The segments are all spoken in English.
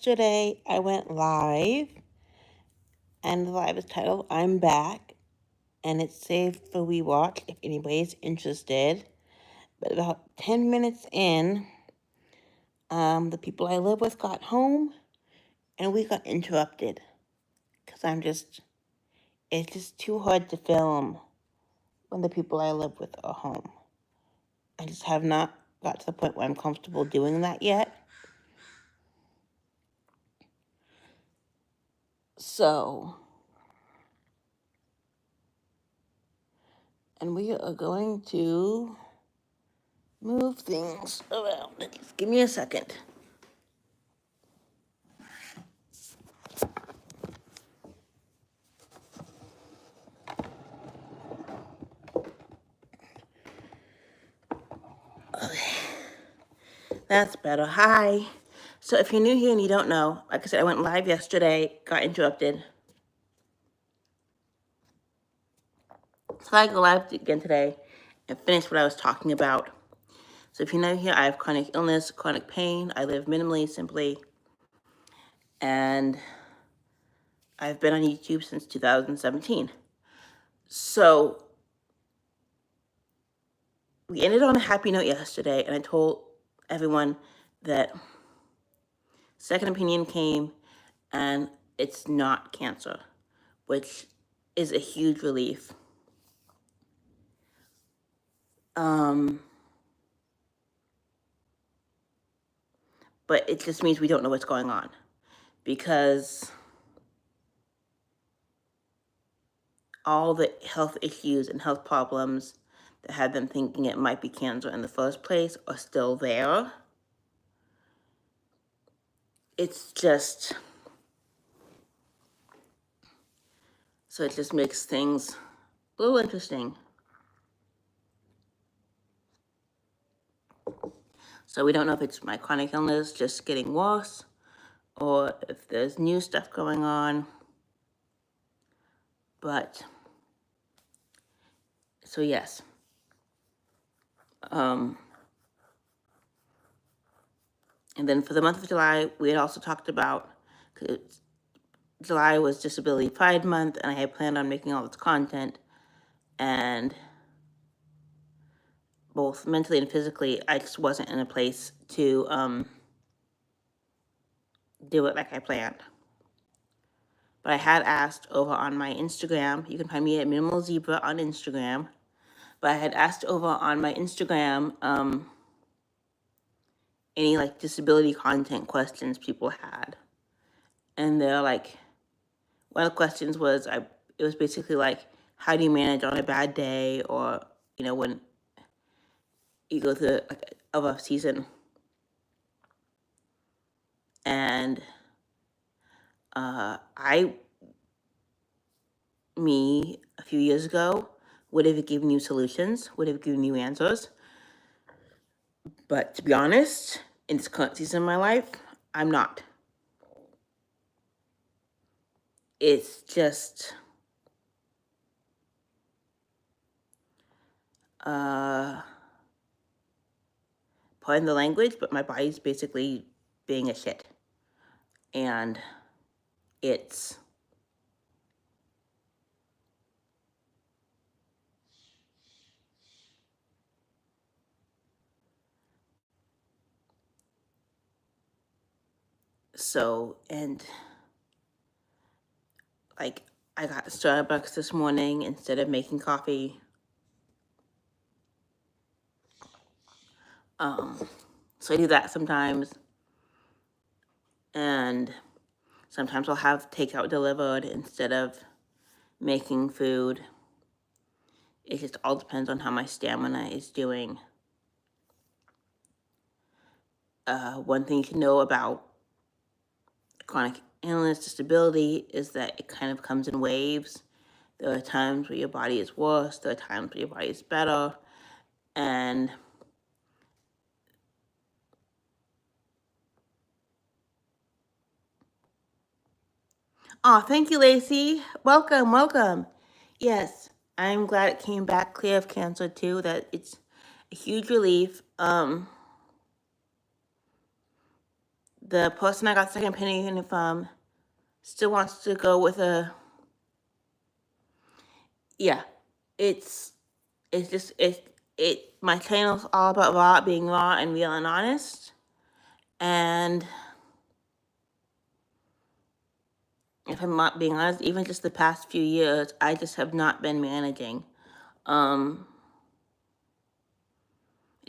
Yesterday, I went live, and the live is titled I'm Back, and it's saved for rewatch if anybody's interested. But about 10 minutes in, the people I live with got home, and we got interrupted. Because it's just too hard to film when the people I live with are home. I just have not got to the point where I'm comfortable doing that yet. So, and we are going to move things around. Just give me a second. Okay, that's better. Hi. So if you're new here and you don't know, like I said, I went live yesterday, got interrupted. So I go live again today and finish what I was talking about. So if you're new here, I have chronic illness, chronic pain. I live minimally, simply. And I've been on YouTube since 2017. So we ended on a happy note yesterday, and I told everyone that second opinion came and it's not cancer, which is a huge relief. But it just means we don't know what's going on, because all the health issues and health problems that had them thinking it might be cancer in the first place are still there. It's just, so it just makes things a little interesting. So we don't know if it's my chronic illness just getting worse, or if there's new stuff going on. But, so yes. And then for the month of July, we had also talked about, July was Disability Pride Month, and I had planned on making all this content, and both mentally and physically, I just wasn't in a place to do it like I planned. But I had asked over on my Instagram, you can find me at minimalzebra on Instagram, but I had asked over on my Instagram any like disability content questions people had. And they're like, one of the questions was, it was basically like, how do you manage on a bad day, or, when you go through like a rough season. And me a few years ago would have given you solutions, would have given you answers. But to be honest, in this current season of my life, I'm not. It's just, pardon the language, but my body's basically being a shit. And it's, so, and like, I got Starbucks this morning instead of making coffee. So I do that sometimes. And sometimes I'll have takeout delivered instead of making food. It just all depends on how my stamina is doing. One thing you can know about chronic illness, disability, is that it kind of comes in waves. There are times where your body is worse, there are times where your body is better, and oh, thank you, Lacey. Welcome, welcome. Yes, I'm glad it came back clear of cancer too, that it's a huge relief. the person I got second opinion from still wants to go with a, yeah, it's just my channel's all about being raw and real and honest. And if I'm not being honest, even just the past few years, I just have not been managing. It's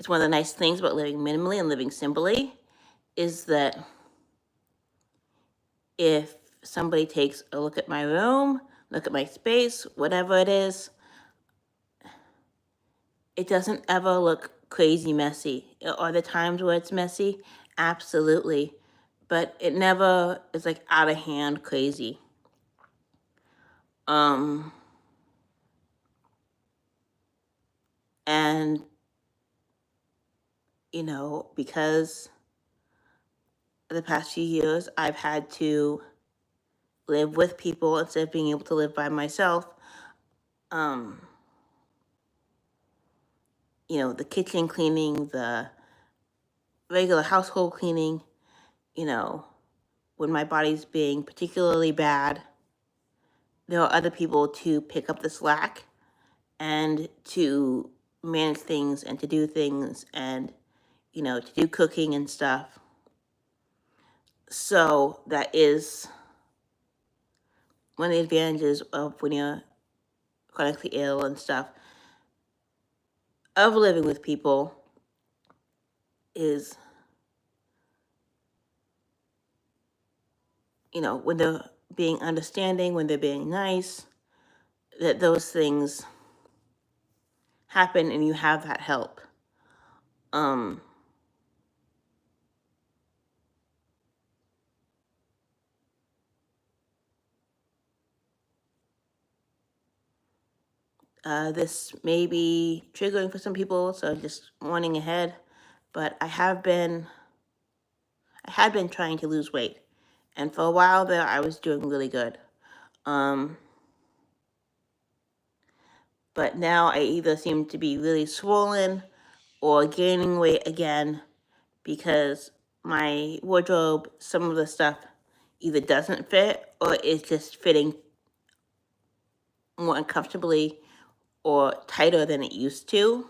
one of the nice things about living minimally and living simply is that if somebody takes a look at my room, look at my space, whatever it is, it doesn't ever look crazy messy. Are there times where it's messy? Absolutely. But it never is like out of hand crazy. And, you know, because the past few years, I've had to live with people instead of being able to live by myself. You know, the kitchen cleaning, the regular household cleaning, you know, when my body's being particularly bad, there are other people to pick up the slack and to manage things and to do things and, you know, to do cooking and stuff. So that is one of the advantages of when you're chronically ill and stuff of living with people is, you know, when they're being understanding, when they're being nice, that those things happen and you have that help. This may be triggering for some people, so just warning ahead, but I had been trying to lose weight, and for a while there I was doing really good. But now I either seem to be really swollen or gaining weight again because my wardrobe, some of the stuff either doesn't fit or is just fitting more uncomfortably or tighter than it used to.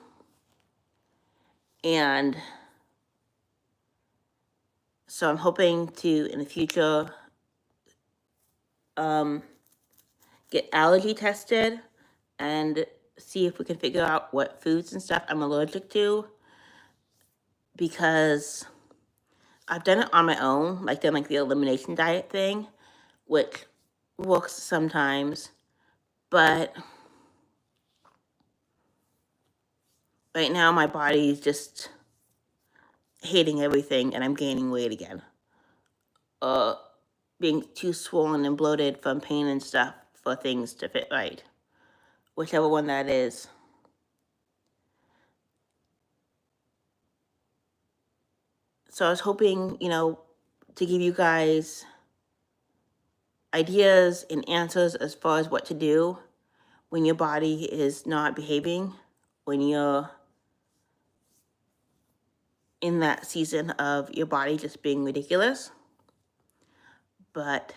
And so I'm hoping to, in the future, get allergy tested and see if we can figure out what foods and stuff I'm allergic to, because I've done it on my own, like done like the elimination diet thing, which works sometimes, but right now my body is just hating everything and I'm gaining weight again. Being too swollen and bloated from pain and stuff for things to fit right, whichever one that is. So I was hoping, you know, to give you guys ideas and answers as far as what to do when your body is not behaving, when you're in that season of your body just being ridiculous. But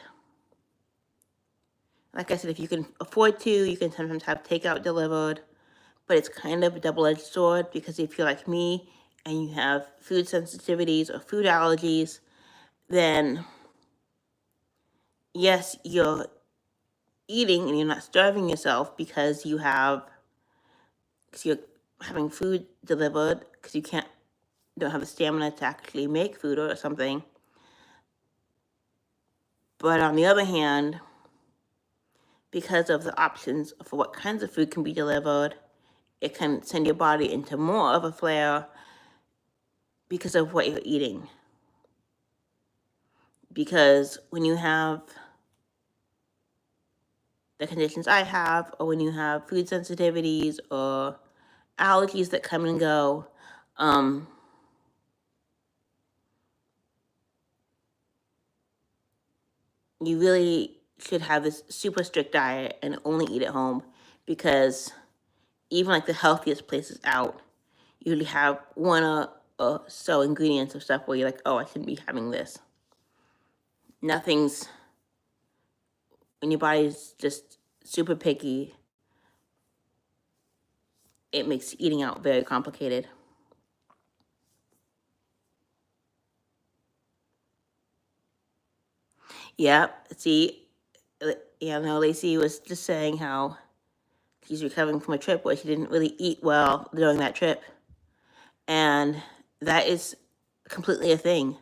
like I said, if you can afford to, you can sometimes have takeout delivered, but it's kind of a double-edged sword because if you're like me and you have food sensitivities or food allergies, then yes, you're eating and you're not starving yourself because you're having food delivered because you don't have the stamina to actually make food or something. But on the other hand, because of the options for what kinds of food can be delivered, it can send your body into more of a flare because of what you're eating. Because when you have the conditions I have, or when you have food sensitivities or allergies that come and go, you really should have this super strict diet and only eat at home, because even like the healthiest places out usually have one or so ingredients of stuff where you're like, oh, I shouldn't be having this. nothing's, when your body's just super picky, it makes eating out very complicated. Yep. See, Lacey was just saying how she's recovering from a trip where she didn't really eat well during that trip. And that is completely a thing.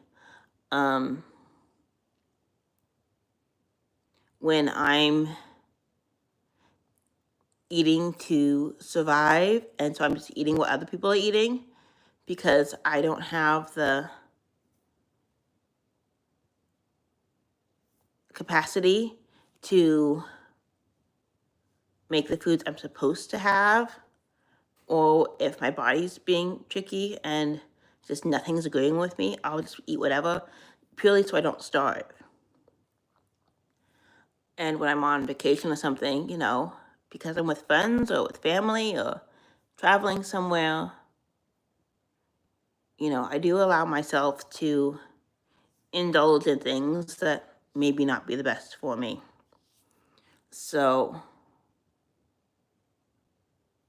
When I'm eating to survive, and so I'm just eating what other people are eating because I don't have the capacity to make the foods I'm supposed to have, or if my body's being tricky and just nothing's agreeing with me, I'll just eat whatever purely so I don't starve. And when I'm on vacation or something, because I'm with friends or with family or traveling somewhere, I do allow myself to indulge in things that maybe not be the best for me. So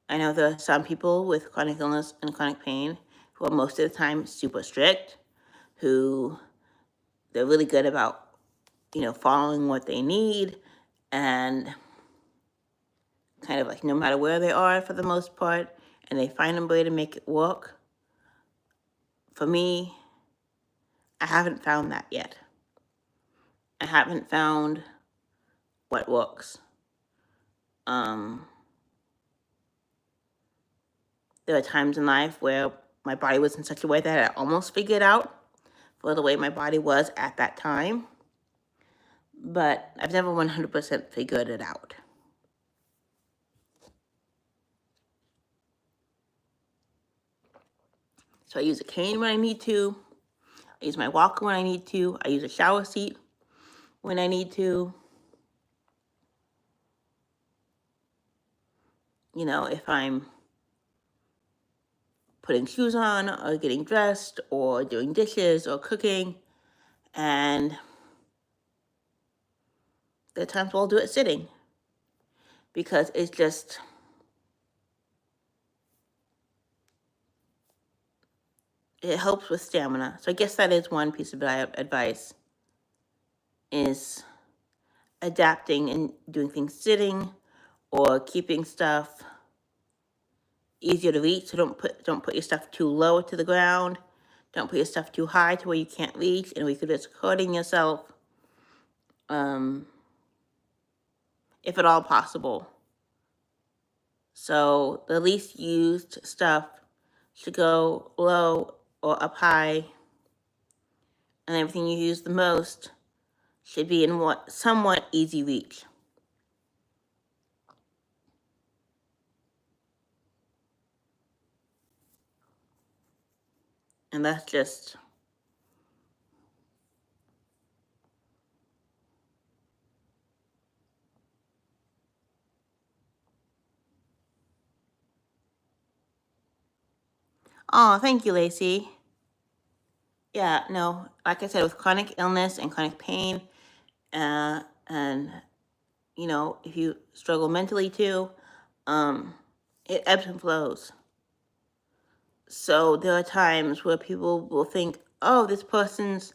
I know there are some people with chronic illness and chronic pain who are most of the time super strict, who they're really good about, following what they need, and kind of like no matter where they are for the most part, and they find a way to make it work. For me, I haven't found that yet. I haven't found what works. There are times in life where my body was in such a way that I almost figured out for the way my body was at that time, but I've never 100% figured it out. So I use a cane when I need to. I use my walker when I need to. I use a shower seat when I need to. If I'm putting shoes on or getting dressed or doing dishes or cooking, and there are times where I'll do it sitting because it's just, it helps with stamina. So I guess that is one piece of advice, is adapting and doing things sitting or keeping stuff easier to reach. So don't put your stuff too low to the ground. Don't put your stuff too high to where you can't reach and where you could risk hurting yourself. If at all possible. So the least used stuff should go low or up high, and everything you use the most should be in somewhat easy reach. And that's just, oh, thank you, Lacey. Yeah, no, like I said, with chronic illness and chronic pain, and if you struggle mentally too, it ebbs and flows. So there are times where people will think, oh, this person's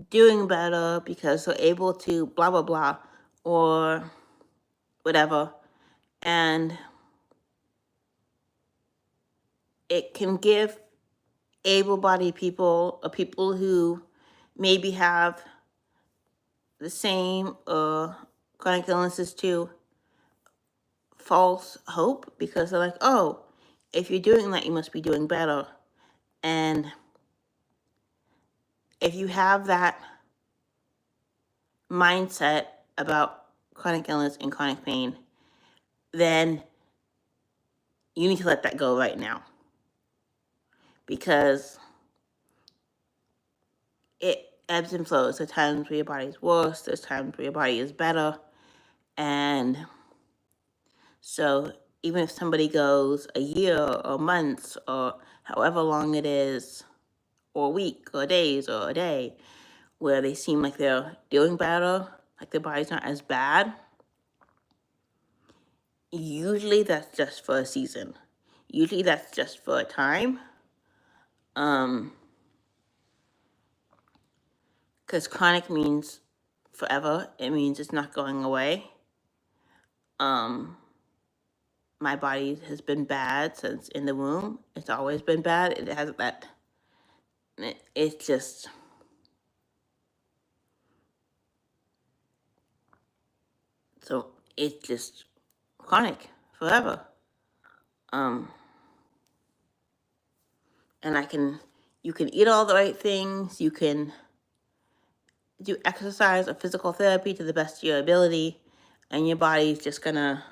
doing better because they're able to blah, blah, blah, or whatever. And it can give able-bodied people or people who maybe have the same chronic illnesses too, false hope, because they're like, oh, if you're doing that, you must be doing better. And if you have that mindset about chronic illness and chronic pain, then you need to let that go right now, because it ebbs and flows. There's times where your body's worse, there's times where your body is better. And so even if somebody goes a year or months or however long it is, or a week or days or a day, where they seem like they're doing better, like their body's not as bad, usually that's just for a season. Usually that's just for a time. Because chronic means forever. It means it's not going away. My body has been bad since in the womb. It's always been bad. It has that. It's just. So it's just chronic forever. And you can eat all the right things. You can do exercise or physical therapy to the best of your ability, and your body's just gonna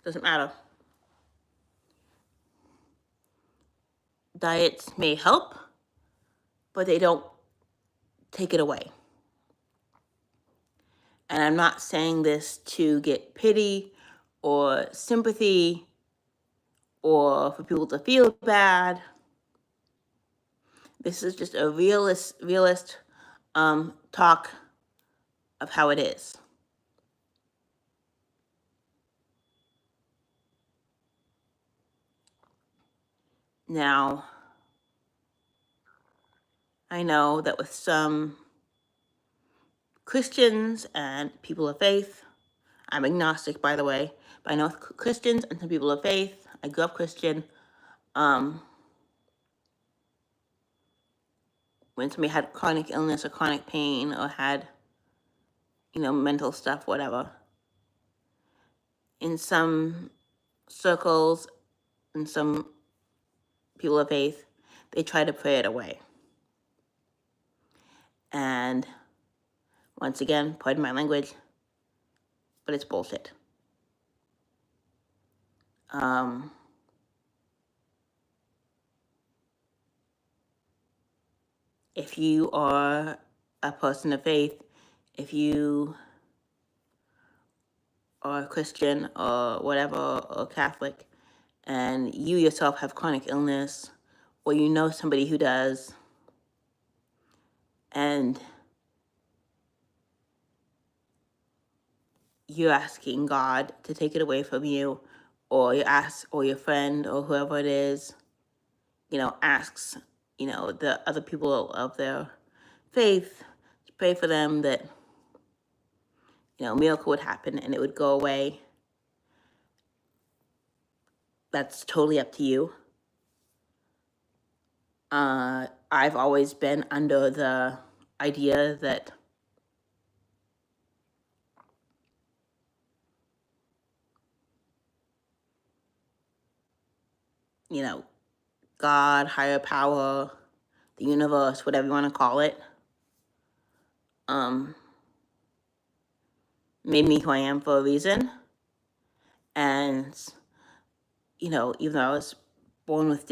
doesn't matter. Diets may help, but they don't take it away. And I'm not saying this to get pity or sympathy or for people to feel bad. This is just a realist talk of how it is. Now, I know that with some Christians and people of faith, I'm agnostic, by the way, but I know with Christians and some people of faith, I grew up Christian, when somebody had chronic illness or chronic pain or had, mental stuff, whatever, in some circles, in some people of faith, they try to pray it away. And once again, pardon my language, but it's bullshit. If you are a person of faith, if you are a Christian or whatever, or Catholic, and you yourself have chronic illness, or you know somebody who does, and you're asking God to take it away from you, or your friend or whoever it is, asks, the other people of their faith to pray for them that, a miracle would happen and it would go away. That's totally up to you. I've always been under the idea that God, higher power, the universe, whatever you want to call it, made me who I am for a reason. And, even though I was born with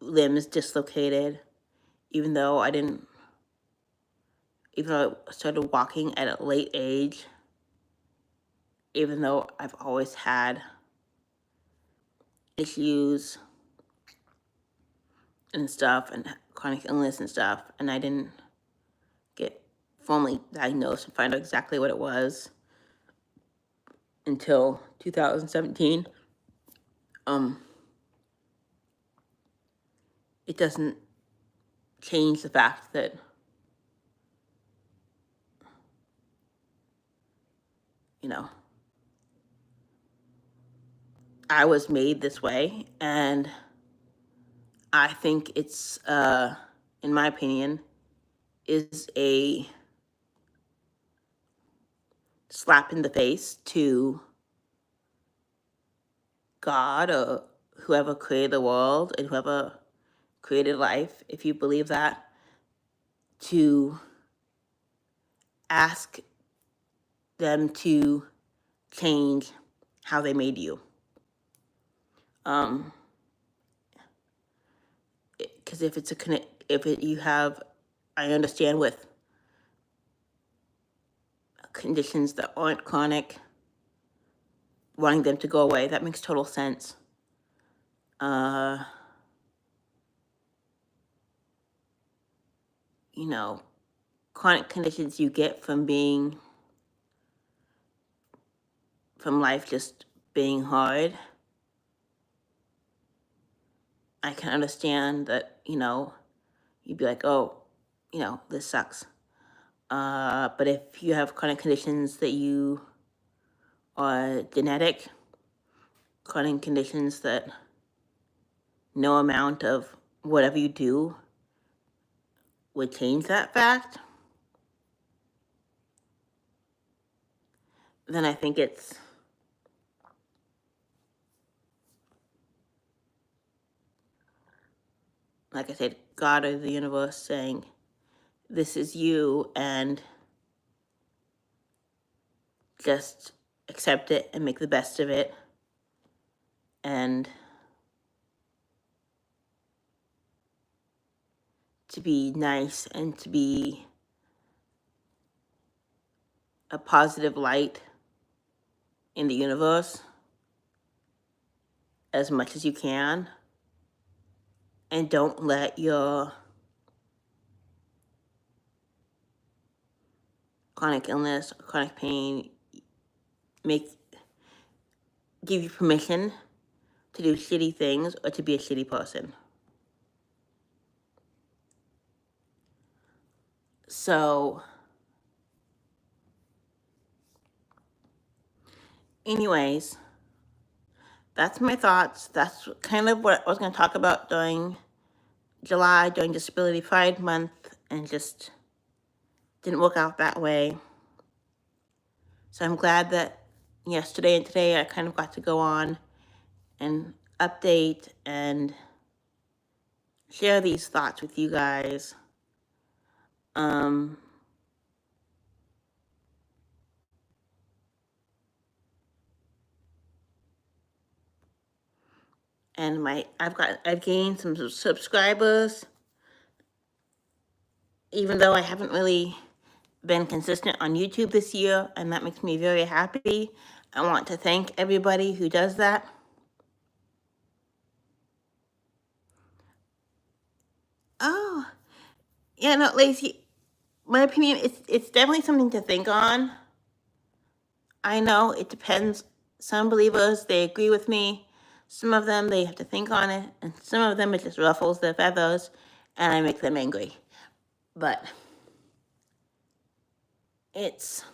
limbs dislocated, even though I started walking at a late age, even though I've always had issues and stuff and chronic illness and stuff, and I didn't get formally diagnosed and find out exactly what it was until 2017. It doesn't change the fact that I was made this way, and I think it's, in my opinion, is a slap in the face to God or whoever created the world and whoever created life, if you believe that, to ask them to change how they made you. Because I understand with conditions that aren't chronic, wanting them to go away, that makes total sense. chronic conditions you get from life just being hard. I can understand that, you'd be like, oh, this sucks. But if you have chronic conditions that you are genetic, chronic conditions that no amount of whatever you do would change that fact, then I think it's like I said, God or the universe saying, this is you, and just accept it and make the best of it. And to be nice and to be a positive light in the universe as much as you can. And don't let your chronic illness or chronic pain give you permission to do shitty things or to be a shitty person. So, anyways, that's my thoughts. That's kind of what I was going to talk about during July, during Disability Pride Month, and just didn't work out that way. So I'm glad that yesterday and today I kind of got to go on and update and share these thoughts with you guys. And I've gained some subscribers, even though I haven't really been consistent on YouTube this year, and that makes me very happy. I want to thank everybody who does that. Oh, yeah, no, Lacey, my opinion, it's definitely something to think on. I know it depends. Some believers, they agree with me. Some of them, they have to think on it. And some of them, it just ruffles their feathers, and I make them angry. But it's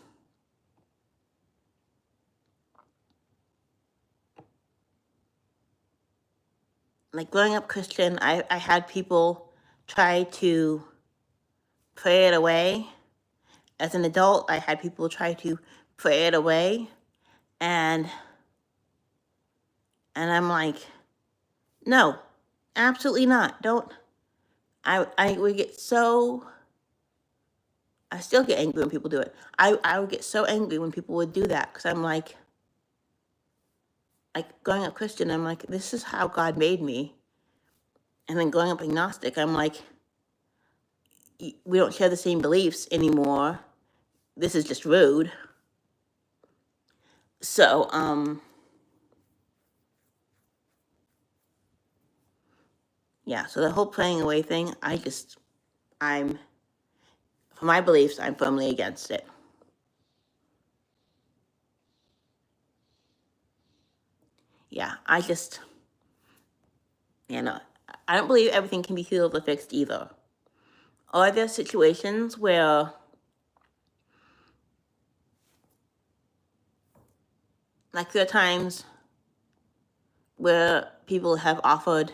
like growing up Christian, I had people try to pray it away. As an adult, I had people try to pray it away. And I'm like, no, absolutely not. Don't. I would get so, I still get angry when people do it. I would get so angry when people would do that, because I'm like growing up Christian, I'm like, this is how God made me. And then growing up agnostic, I'm like, we don't share the same beliefs anymore. This is just rude. So, yeah, so the whole praying away thing, for my beliefs, I'm firmly against it. Yeah, I don't believe everything can be healed or fixed either. Are there situations where, like, there are times where people have offered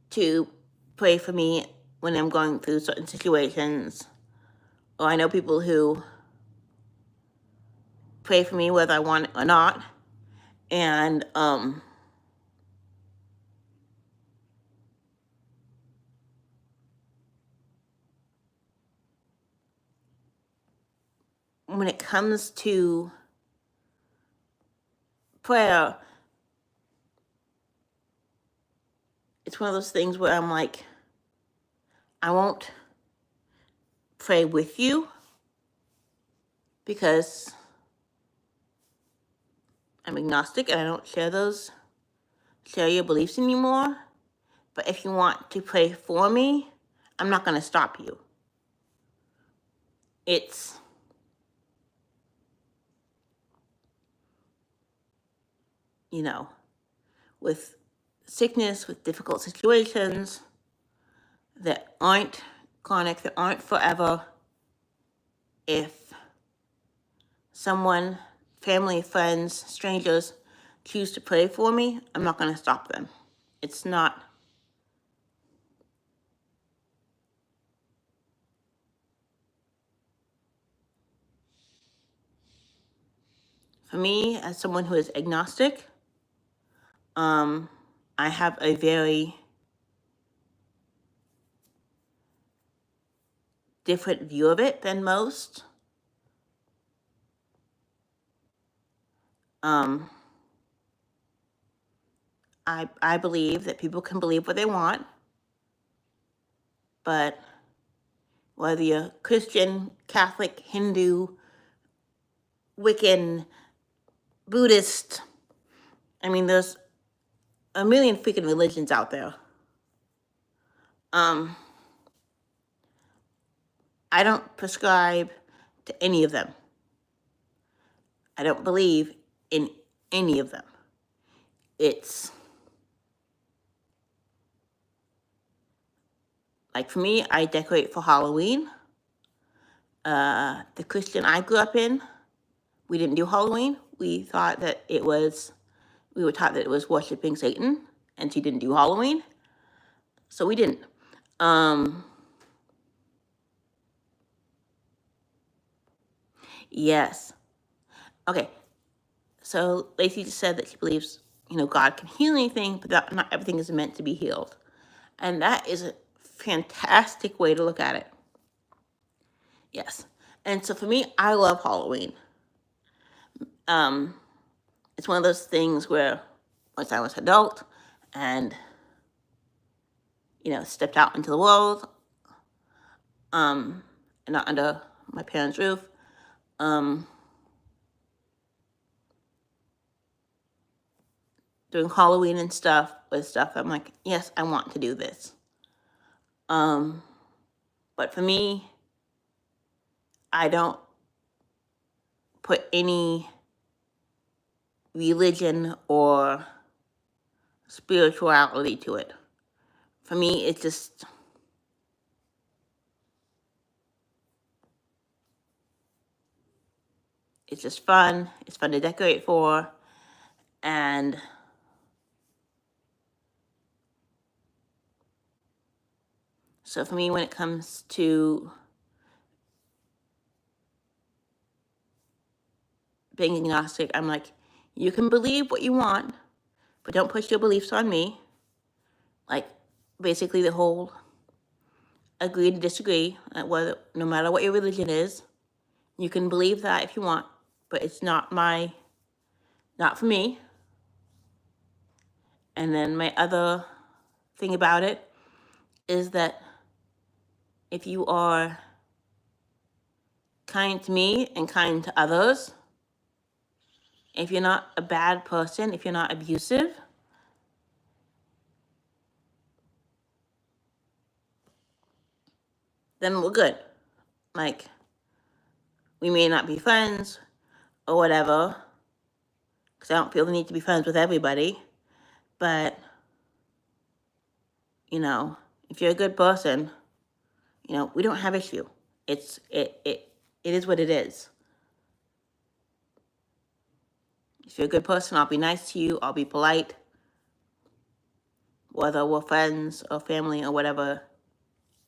to pray for me when I'm going through certain situations, or I know people who pray for me whether I want it or not, and when it comes to prayer, it's one of those things where I'm like, I won't pray with you because I'm agnostic and I don't share your beliefs anymore. But if you want to pray for me, I'm not going to stop you. It's, with sickness, with difficult situations that aren't chronic, that aren't forever, if someone, family, friends, strangers, choose to pray for me, I'm not going to stop them. It's not. For me, as someone who is agnostic, I have a very different view of it than most. I believe that people can believe what they want, but whether you're Christian, Catholic, Hindu, Wiccan, Buddhist, I mean, there's a million freaking religions out there. I don't prescribe to any of them. I don't believe in any of them. It's like, for me, I decorate for Halloween. The Christian I grew up in, we didn't do Halloween. We were taught that it was worshiping Satan, and she didn't do Halloween. So we didn't. Yes. Okay. So Lacey just said that she believes, God can heal anything, but that not everything is meant to be healed. And that is a fantastic way to look at it. Yes. And so for me, I love Halloween. It's one of those things where once I was an adult and, stepped out into the world, and not under my parents' roof, doing Halloween and stuff, I'm like, yes, I want to do this. But for me, I don't put any religion or spirituality to it. For me, it's just fun. It's fun to decorate for. And so for me, when it comes to being agnostic, I'm like, you can believe what you want, but don't push your beliefs on me. Like, basically the whole agree to disagree, whether, no matter what your religion is, you can believe that if you want, but it's not for me. And then my other thing about it is that if you are kind to me and kind to others, if you're not a bad person, if you're not abusive, then we're good. Like, we may not be friends or whatever, because I don't feel the need to be friends with everybody, but, if you're a good person, we don't have issue. It is what it is. If you're a good person, I'll be nice to you, I'll be polite, whether we're friends or family or whatever.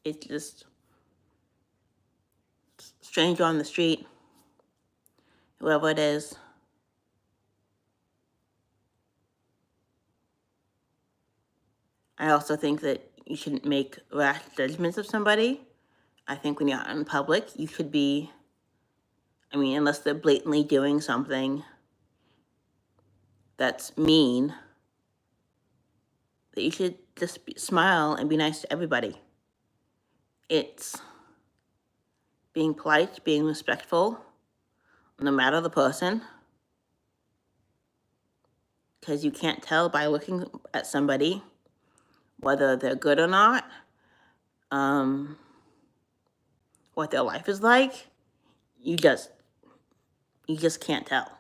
It's just stranger on the street, whoever it is. I also think that you shouldn't make rash judgments of somebody. I think when you're out in public, you should be, unless they're blatantly doing something that's mean, that you should just smile and be nice to everybody. It's being polite, being respectful, no matter the person, because you can't tell by looking at somebody whether they're good or not. what their life is like, you just can't tell.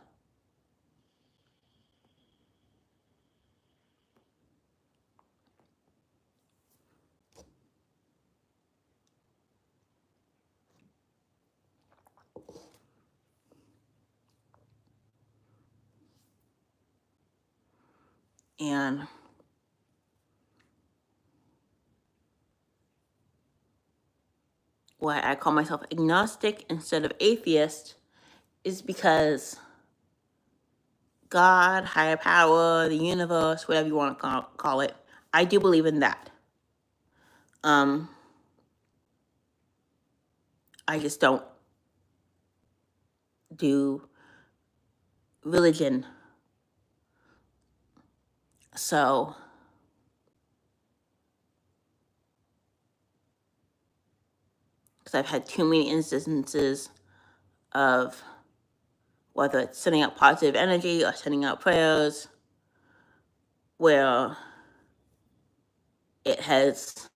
And why I call myself agnostic instead of atheist is because God, higher power, the universe, whatever you want to call it, I do believe in that. I just don't do religion. So because I've had too many instances of whether it's sending out positive energy or sending out prayers where it has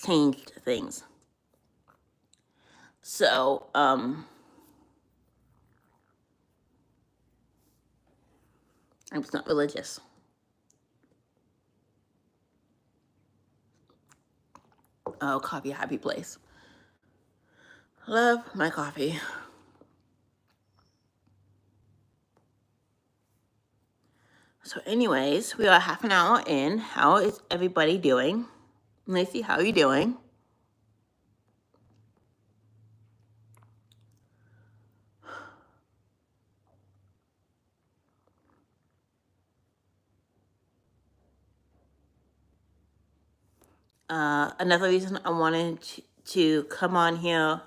changed things. So, I'm just not religious. Oh, coffee, happy place. Love my coffee. So anyways, we are half an hour in. How is everybody doing? Lacey, how are you doing? Another reason I wanted to come on here,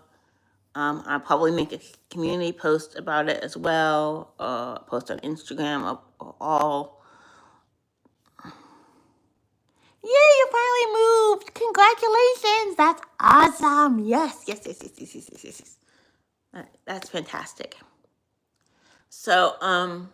I'll probably make a community post about it as well, post on Instagram or all. Yay, you finally moved! Congratulations! That's awesome! Yes. That's fantastic. So,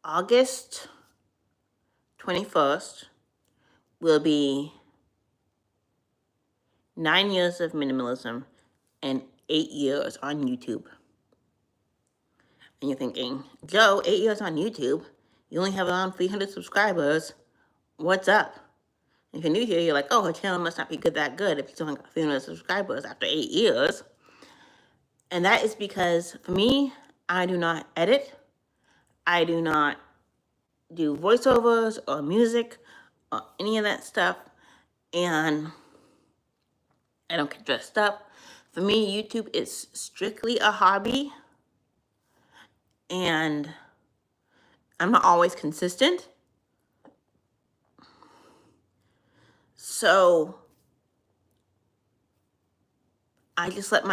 August 21st will be 9 years of minimalism and 8 years on YouTube. And you're thinking, Joe, 8 years on YouTube? You only have around 300 subscribers. What's up? If you're new here, you're like, oh, her channel must not be that good if you only got 300 subscribers after 8 years. And that is because, for me, I do not edit. I do not do voiceovers or music or any of that stuff. And I don't get dressed up. For me, YouTube is strictly a hobby. And I'm not always consistent. So I just want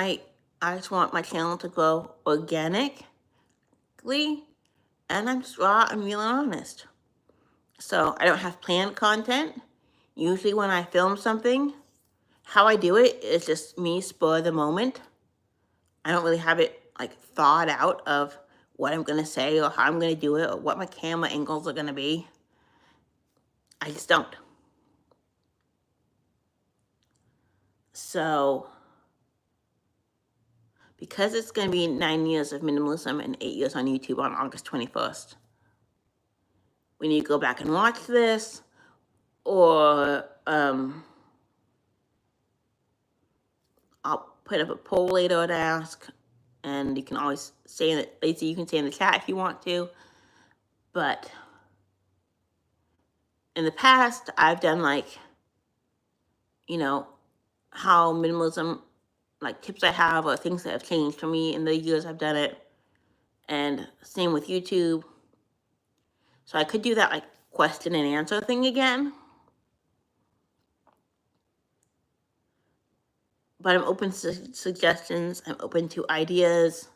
my channel to grow organically, and I'm just raw and real and honest. So I don't have planned content. Usually when I film something, how I do it is just me spur the moment. I don't really have it like thought out of what I'm gonna say or how I'm gonna do it or what my camera angles are gonna be. I just don't. So because it's going to be 9 years of minimalism and 8 years on YouTube on August 21st, we need to go back and watch this, or I'll put up a poll later to ask, and you can always say in it, Lacey, you can say in the chat if you want to. But in the past, I've done how minimalism, like tips I have or things that have changed for me in the years I've done it. And same with YouTube. So I could do that question and answer thing again. But I'm open to suggestions. I'm open to ideas.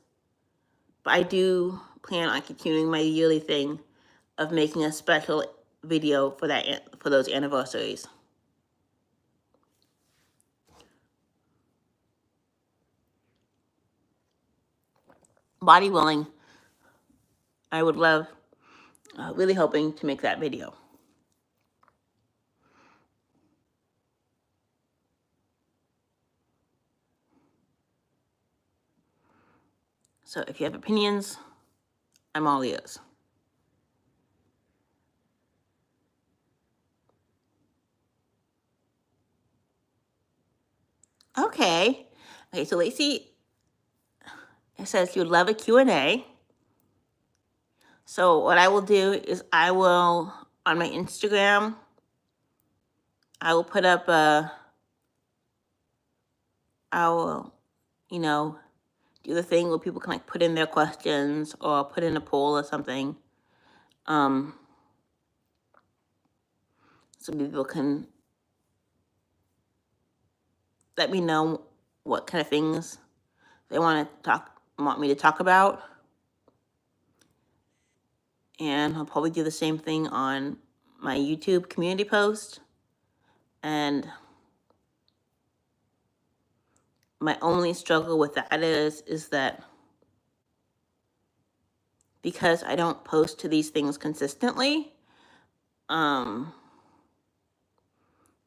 But I do plan on continuing my yearly thing of making a special video for those anniversaries. body willing, I would love, really hoping to make that video. So if you have opinions, I'm all ears. Okay, so Lacey, it says you'd love a Q&A. So what I will do is I will, on my Instagram, I will put up I will, do the thing where people can like put in their questions or put in a poll or something. So people can let me know what kind of things they want me to talk about. And I'll probably do the same thing on my YouTube community post. And my only struggle with that is that because I don't post to these things consistently, and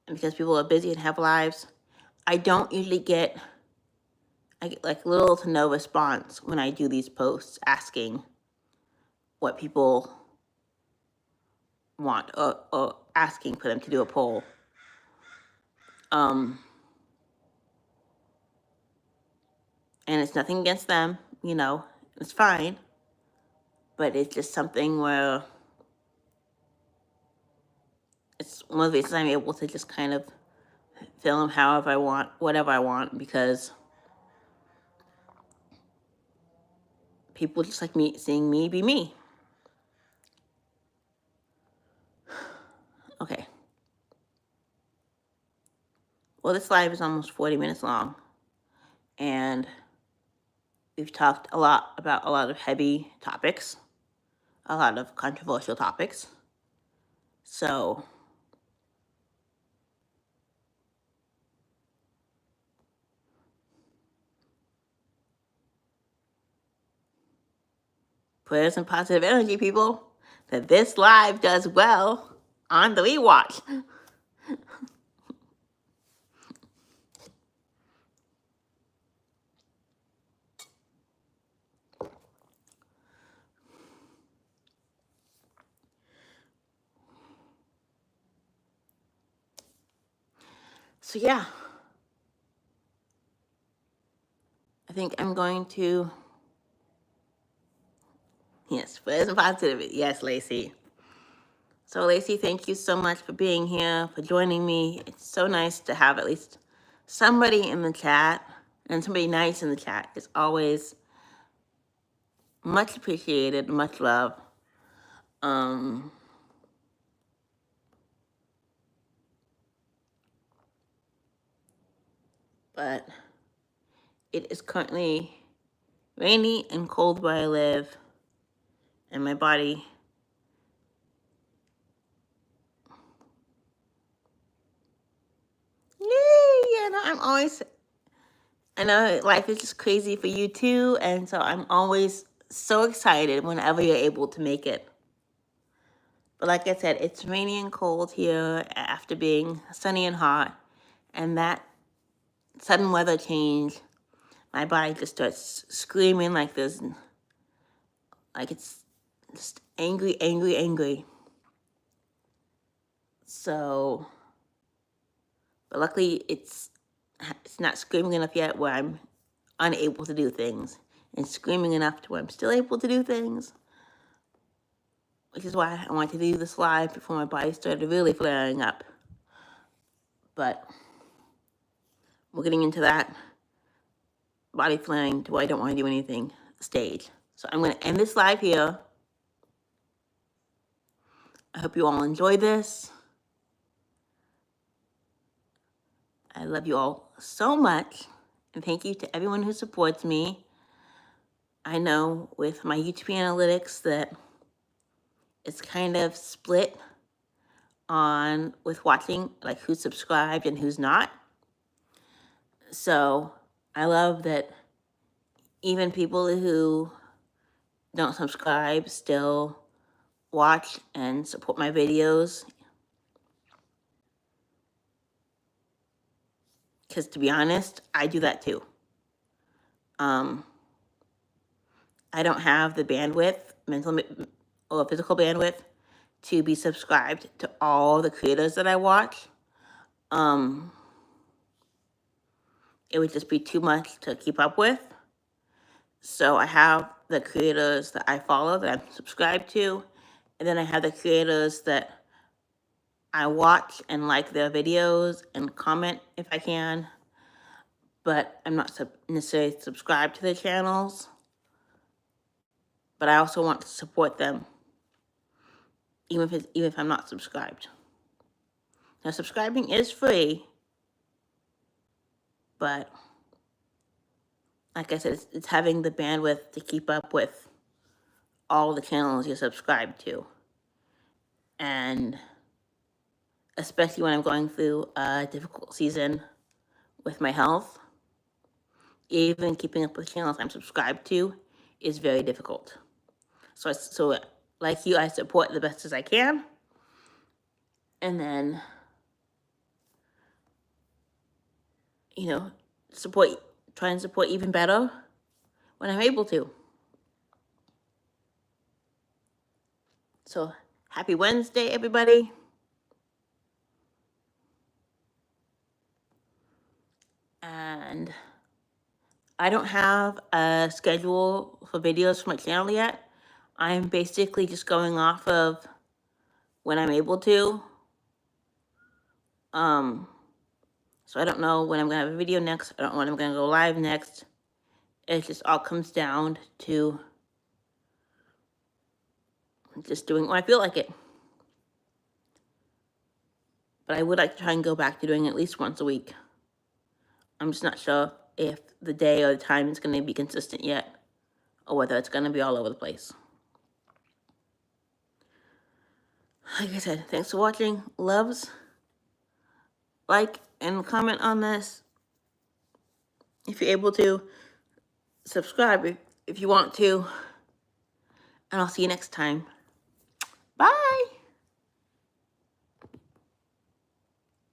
because people are busy and have lives, I don't usually get like little to no response when I do these posts asking what people want or asking for them to do a poll. And it's nothing against them, it's fine. But it's just something where it's one of the reasons I'm able to just kind of film however I want, whatever I want, because people just like me, seeing me be me. Okay. Well, this live is almost 40 minutes long, and we've talked a lot about a lot of heavy topics, a lot of controversial topics. So prayers and positive energy, people, that this live does well on the rewatch. So yeah, I think I'm going to, yes, prayers and positivity. Yes, Lacey. So Lacey, thank you so much for being here, for joining me. It's so nice to have at least somebody in the chat, and somebody nice in the chat. It's always much appreciated, much love. But it is currently rainy and cold where I live, and my body I know life is just crazy for you too, and so I'm always so excited whenever you're able to make it. But like I said, it's rainy and cold here after being sunny and hot, and that sudden weather change, my body just starts screaming like this, like it's just angry, angry, angry. So, but luckily it's not screaming enough yet where I'm unable to do things, and screaming enough to where I'm still able to do things, which is why I wanted to do this live before my body started really flaring up. But we're getting into that body flaring to where I don't want to do anything stage. So I'm going to end this live here. I hope you all enjoy this. I love you all so much. And thank you to everyone who supports me. I know with my YouTube analytics that it's kind of split on with watching, like who's subscribed and who's not. So I love that even people who don't subscribe still watch and support my videos. Because to be honest, I do that too. I don't have the bandwidth, mental or physical bandwidth, to be subscribed to all the creators that I watch. It would just be too much to keep up with. So I have the creators that I follow, that I'm subscribed to, and then I have the creators that I watch and like their videos and comment if I can, but I'm not necessarily subscribed to their channels. But I also want to support them, even if I'm not subscribed. Now, subscribing is free, but like I said, it's having the bandwidth to keep up with all the channels you're subscribed to. And especially when I'm going through a difficult season with my health, even keeping up with channels I'm subscribed to is very difficult. So like you, I support the best as I can. And then, try and support even better when I'm able to. So happy Wednesday, everybody. And I don't have a schedule for videos for my channel yet. I'm basically just going off of when I'm able to. So I don't know when I'm gonna have a video next. I don't know when I'm gonna go live next. It just all comes down to just doing when I feel like it. But I would like to try and go back to doing it at least once a week. I'm just not sure if the day or the time is going to be consistent yet, or whether it's going to be all over the place. Like I said, thanks for watching. Loves. Like and comment on this if you're able to. Subscribe if you want to. And I'll see you next time. Bye.